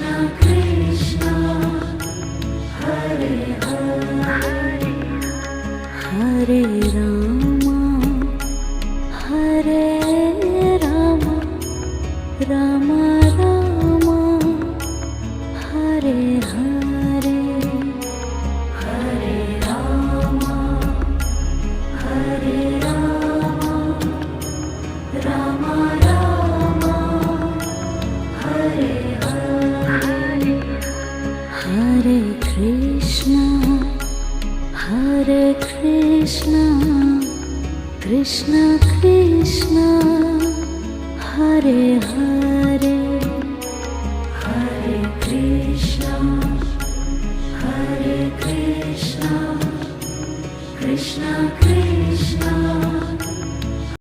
Krishna Hare Hare Hare Rama Hare Rama Rama Rama Hare Hare Hare Rama Hare Rama Rama Rama Hare Hare Hare Krishna Krishna Krishna Hare Hare Hare Krishna Krishna Krishna